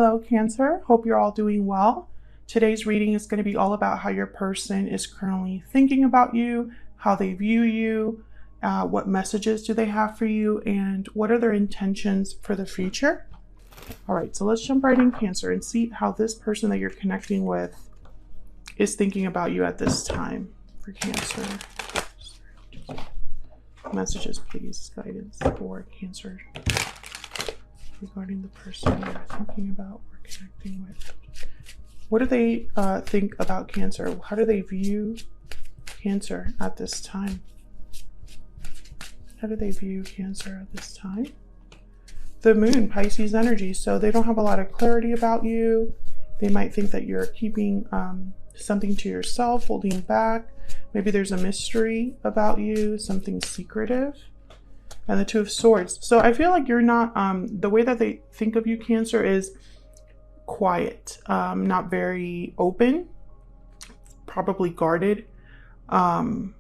Hello, Cancer. Hope you're all doing well. Today's reading is going to be all about how your person is currently thinking about you, how they view you, what messages do they have for you, and what are their intentions for the future. All right, so let's jump right in, Cancer, and see how this person that you're connecting with is thinking about you at this time for Cancer. Messages, please, guidance for Cancer regarding the person you're thinking about or connecting with. What do they think about Cancer? How do they view Cancer at this time? How do they view Cancer at this time? The Moon, Pisces energy. So they don't have a lot of clarity about you. They might think that you're keeping something to yourself, holding back. Maybe there's a mystery about you, something secretive. And the Two of Swords. So I feel like you're not, the way that they think of you, Cancer, is quiet, not very open, probably guarded. I'm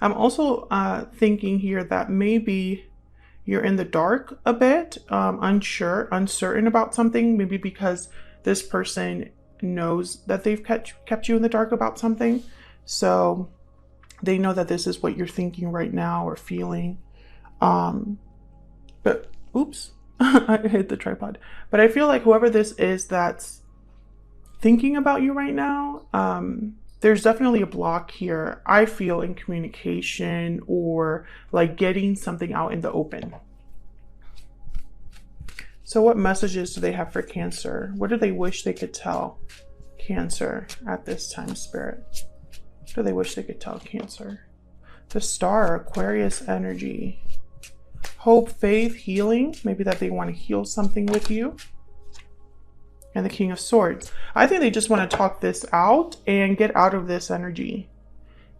also thinking here that maybe you're in the dark a bit, uncertain about something, maybe because this person knows that they've kept you in the dark about something. So they know that this is what you're thinking right now or feeling. But oops, I hit the tripod. But I feel like whoever this is that's thinking about you right now, there's definitely a block here, I feel, in communication or like getting something out in the open. So what messages do they have for Cancer? What do they wish they could tell Cancer at this time, Spirit? What do they wish they could tell Cancer? The Star, Aquarius energy. Hope, faith, healing. Maybe that they want to heal something with you. And the King of Swords. I think they just want to talk this out and get out of this energy.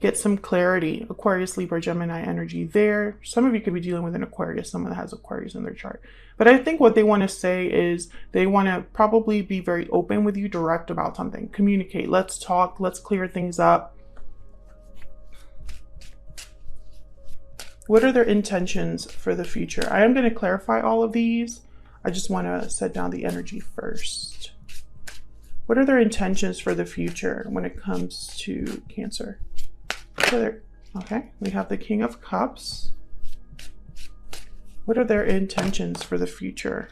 Get some clarity. Aquarius, Libra, Gemini energy there. Some of you could be dealing with an Aquarius, someone that has Aquarius in their chart. But I think what they want to say is they want to probably be very open with you, direct about something. Communicate. Let's talk. Let's clear things up. What are their intentions for the future? I am going to clarify all of these. I just want to set down the energy first. What are their intentions for the future when it comes to Cancer? Okay, we have the King of Cups. What are their intentions for the future?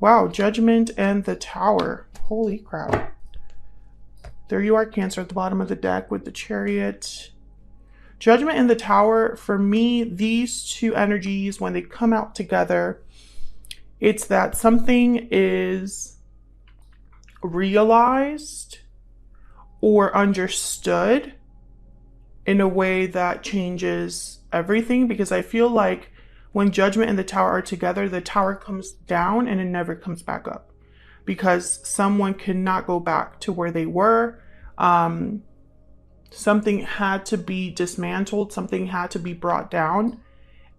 Wow, Judgment and the Tower. Holy crap. There you are, Cancer, at the bottom of the deck with the Chariot. Judgment and the Tower, for me, these two energies, when they come out together, it's that something is realized or understood in a way that changes everything. Because I feel like when Judgment and the Tower are together, the Tower comes down and it never comes back up. Because someone cannot go back to where they were. Something had to be dismantled. Something had to be brought down.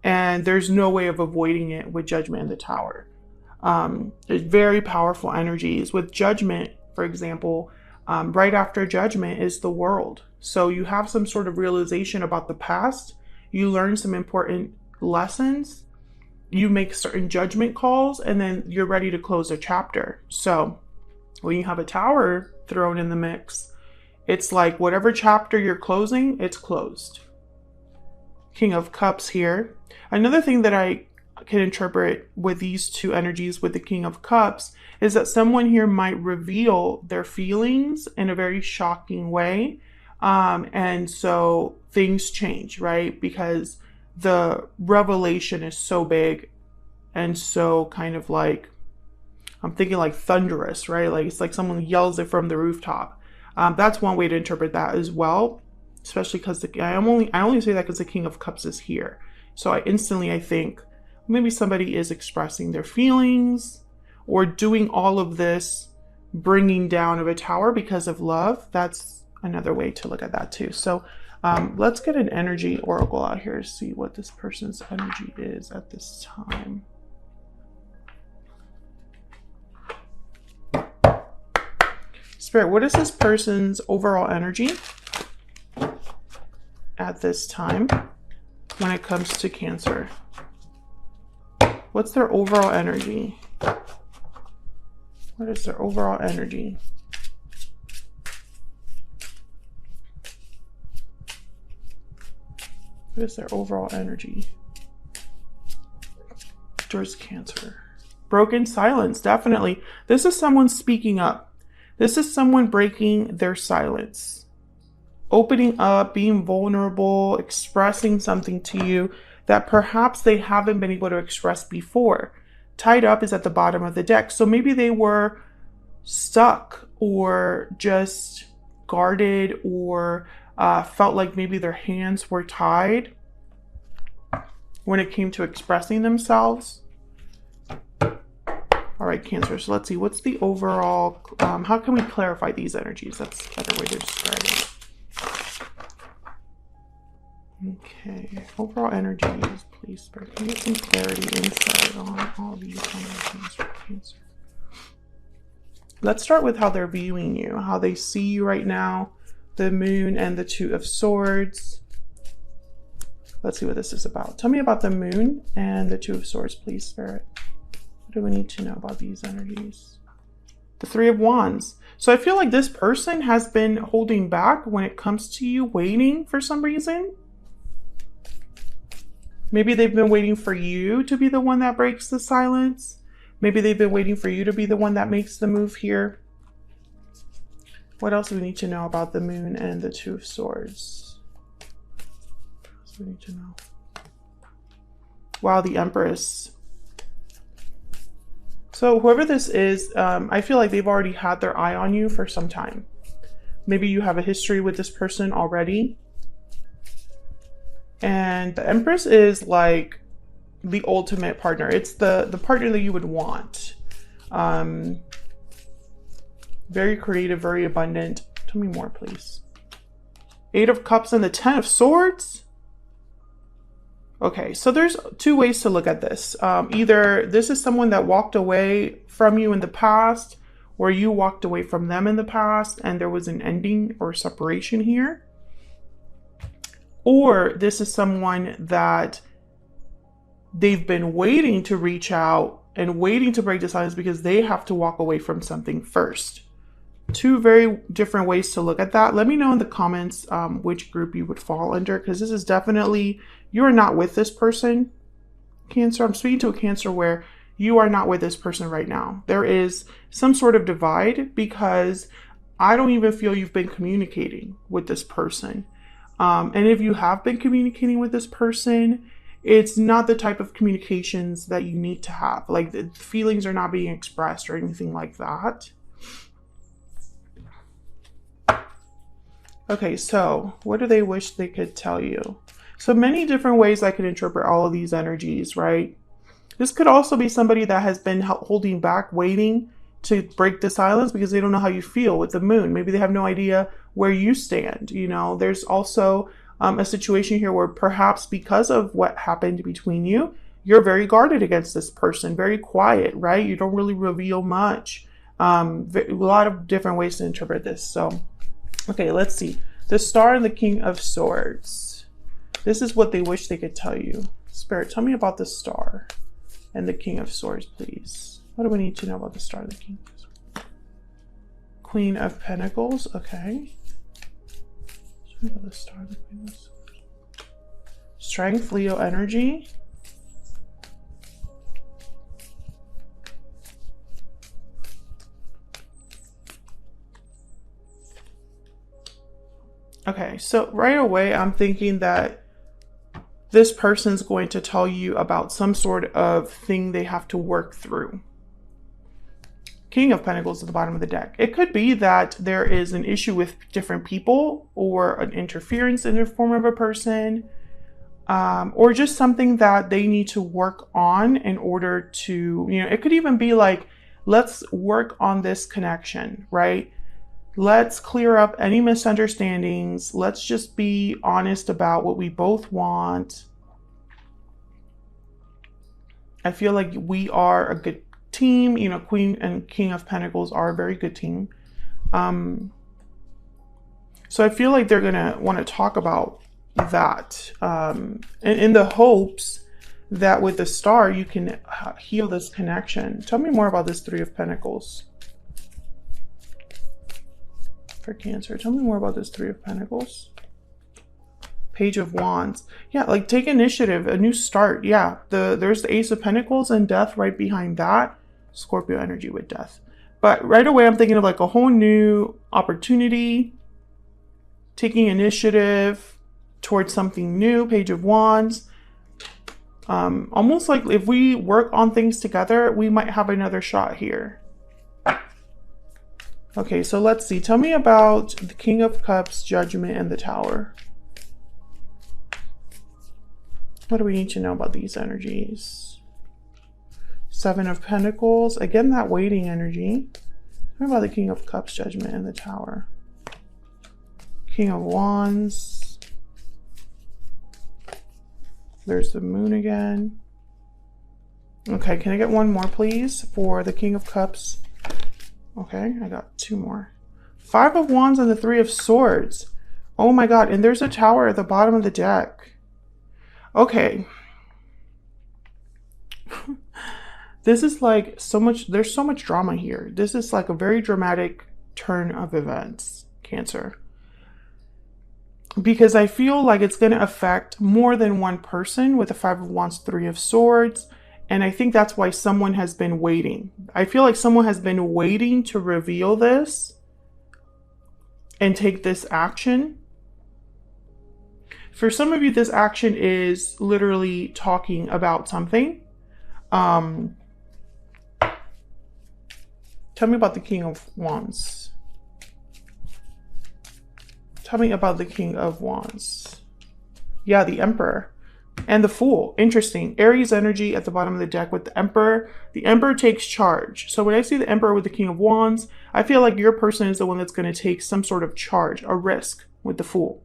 And there's no way of avoiding it with Judgment and the Tower. There's very powerful energies. With Judgment, for example, right after Judgment is the World. So you have some sort of realization about the past. You learn some important lessons. You make certain judgment calls, and then you're ready to close a chapter. So when you have a Tower thrown in the mix, it's like whatever chapter you're closing, it's closed. King of Cups here. Another thing that I can interpret with these two energies with the King of Cups is that someone here might reveal their feelings in a very shocking way. And so things change, right? Because the revelation is so big and so kind of like, I'm thinking like thunderous, right? Like it's like someone yells it from the rooftop. That's one way to interpret that as well, especially because I only say that because the King of Cups is here. So I think maybe somebody is expressing their feelings or doing all of this bringing down of a tower because of love. That's another way to look at that too. So let's get an energy oracle out here to see what this person's energy is at this time. Spirit, what is this person's overall energy at this time when it comes to Cancer? What's their overall energy? What is their overall energy? What is their overall energy towards Cancer? Broken silence, definitely. This is someone speaking up. This is someone breaking their silence. Opening up, being vulnerable, expressing something to you that perhaps they haven't been able to express before. Tied up is at the bottom of the deck. So maybe they were stuck or just guarded or felt like maybe their hands were tied when it came to expressing themselves. All right, Cancer, so let's see, what's the overall, how can we clarify these energies? That's a better way to describe it. Okay, overall energies, please, Spirit. Can you get some clarity, insight on all these energies for Cancer? Let's start with how they're viewing you, how they see you right now. The Moon and the Two of Swords. Let's see what this is about. Tell me about the Moon and the Two of Swords, please, Spirit. What do we need to know about these energies? The Three of Wands. So I feel like this person has been holding back when it comes to you, waiting for some reason. Maybe they've been waiting for you to be the one that breaks the silence. Maybe they've been waiting for you to be the one that makes the move here. What else do we need to know about the Moon and the Two of Swords? What else do we need to know? Wow, the Empress. So whoever this is, I feel like they've already had their eye on you for some time. Maybe you have a history with this person already. And the Empress is like the ultimate partner. It's the partner that you would want. Very creative, very abundant. Tell me more, please. Eight of Cups and the Ten of Swords. Okay, so there's two ways to look at this. Either this is someone that walked away from you in the past, or you walked away from them in the past, and there was an ending or separation here. Or this is someone that they've been waiting to reach out and waiting to break the silence because they have to walk away from something first. Two very different ways to look at that. Let me know in the comments which group you would fall under, because this is definitely, you are not with this person, Cancer. I'm speaking to a Cancer where you are not with this person right now. There is some sort of divide because I don't even feel you've been communicating with this person. And if you have been communicating with this person, it's not the type of communications that you need to have. Like the feelings are not being expressed or anything like that. Okay, so what do they wish they could tell you? So many different ways I could interpret all of these energies, right? This could also be somebody that has been holding back, waiting to break the silence because they don't know how you feel with the Moon. Maybe they have no idea where you stand. You know, there's also a situation here where perhaps because of what happened between you, you're very guarded against this person, very quiet, right? You don't really reveal much. A lot of different ways to interpret this. So, okay, let's see. The Star and the King of Swords. This is what they wish they could tell you. Spirit, tell me about the Star and the King of Swords, please. What do we need to know about the Star and the King of Swords? Queen of Pentacles, okay. Tell me about the Star and the Queen of Swords. Strength, Leo energy. Okay, so right away, I'm thinking that this person's going to tell you about some sort of thing they have to work through. King of Pentacles at the bottom of the deck. It could be that there is an issue with different people or an interference in the form of a person, or just something that they need to work on in order to, you know, it could even be like, let's work on this connection, right? Let's clear up any misunderstandings. Let's just be honest about what we both want. I feel like we are a good team. You know, Queen and King of Pentacles are a very good team. So I feel like they're going to want to talk about that in the hopes that with the star, you can heal this connection. Tell me more about this Three of Pentacles for Cancer. Tell me more about this Three of Pentacles. Page of Wands. Yeah, like take initiative, a new start. Yeah, there's the Ace of Pentacles and Death right behind that. Scorpio energy with Death. But right away, I'm thinking of like a whole new opportunity, taking initiative towards something new. Page of Wands. Almost like if we work on things together, we might have another shot here. Okay, so let's see. Tell me about the King of Cups, Judgment, and the Tower. What do we need to know about these energies? Seven of Pentacles. Again, that waiting energy. Tell me about the King of Cups, Judgment, and the Tower. King of Wands. There's the Moon again. Okay, can I get one more, please, for the King of Cups? Okay, I got two more. Five of Wands and the Three of Swords. Oh my God, and there's a Tower at the bottom of the deck. Okay. This is like so much, there's so much drama here. This is like a very dramatic turn of events, Cancer. Because I feel like it's going to affect more than one person with the Five of Wands, Three of Swords. And I think that's why someone has been waiting. I feel like someone has been waiting to reveal this and take this action. For some of you, this action is literally talking about something. Tell me about the King of Wands. Tell me about the King of Wands. Yeah, the Emperor and the Fool. Interesting. Aries energy at the bottom of the deck with the Emperor. The Emperor takes charge. So when I see the Emperor with the King of Wands, I feel like your person is the one that's going to take some sort of charge, a risk with the Fool.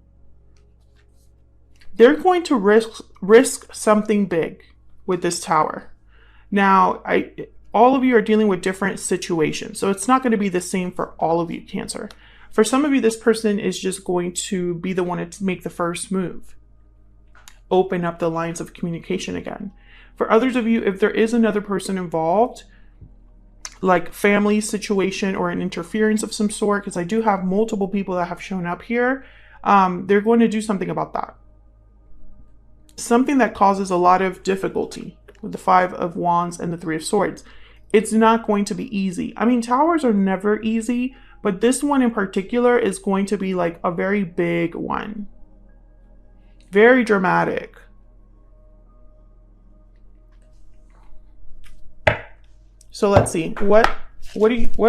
They're going to risk something big with this Tower. Now, all of you are dealing with different situations, so it's not going to be the same for all of you, Cancer. For some of you, this person is just going to be the one to make the first move. Open up the lines of communication again. For others of you, if there is another person involved, like family situation or an interference of some sort, because I do have multiple people that have shown up here, they're going to do something about that. Something that causes a lot of difficulty with the Five of Wands and the Three of Swords. It's not going to be easy. I mean, towers are never easy, but this one in particular is going to be like a very big one. Very dramatic. So let's see. What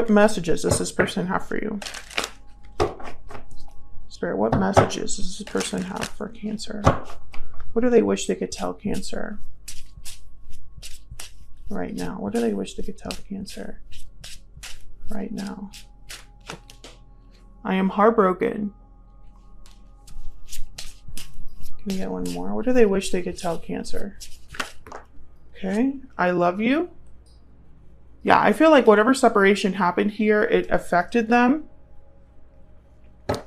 messages does this person have for you? Spirit, what messages does this person have for Cancer? What do they wish they could tell Cancer right now? What do they wish they could tell Cancer right now? I am heartbroken. Can we get one more? What do they wish they could tell Cancer? Okay, I love you. Yeah, I feel like whatever separation happened here, it affected them.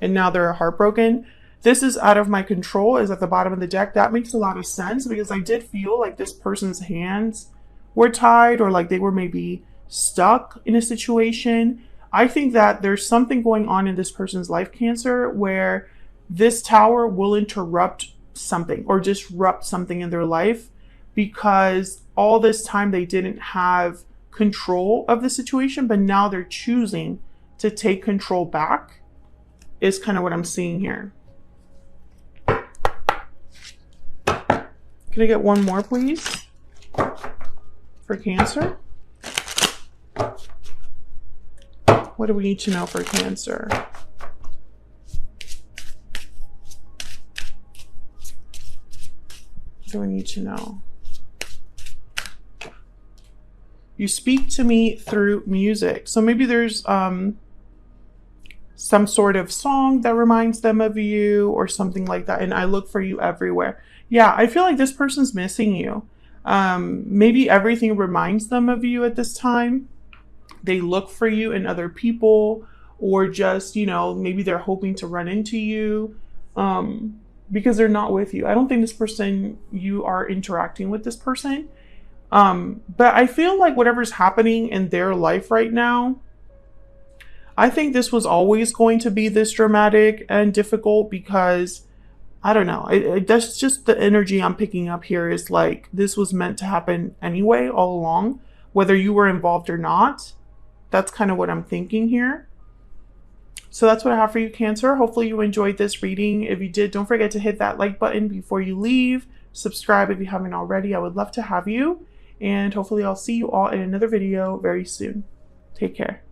And now they're heartbroken. This is out of my control, is at the bottom of the deck. That makes a lot of sense because I did feel like this person's hands were tied or like they were maybe stuck in a situation. I think that there's something going on in this person's life, Cancer, where this Tower will interrupt something or disrupt something in their life because all this time they didn't have control of the situation, but now they're choosing to take control back is kind of what I'm seeing here. Can I get one more, please, for Cancer? What do we need to know for Cancer? What do we need to know? You speak to me through music. So maybe there's some sort of song that reminds them of you or something like that. And I look for you everywhere. Yeah, I feel like this person's missing you. Maybe everything reminds them of you at this time. They look for you in other people, or just, you know, maybe they're hoping to run into you. because they're not with you. I don't think this person, you are interacting with this person. But I feel like whatever's happening in their life right now, I think this was always going to be this dramatic and difficult because I don't know. That's just the energy I'm picking up here is like this was meant to happen anyway, all along, whether you were involved or not. That's kind of what I'm thinking here. So that's what I have for you, Cancer. Hopefully you enjoyed this reading. If you did, don't forget to hit that like button before you leave. Subscribe if you haven't already. I would love to have you. And hopefully I'll see you all in another video very soon. Take care.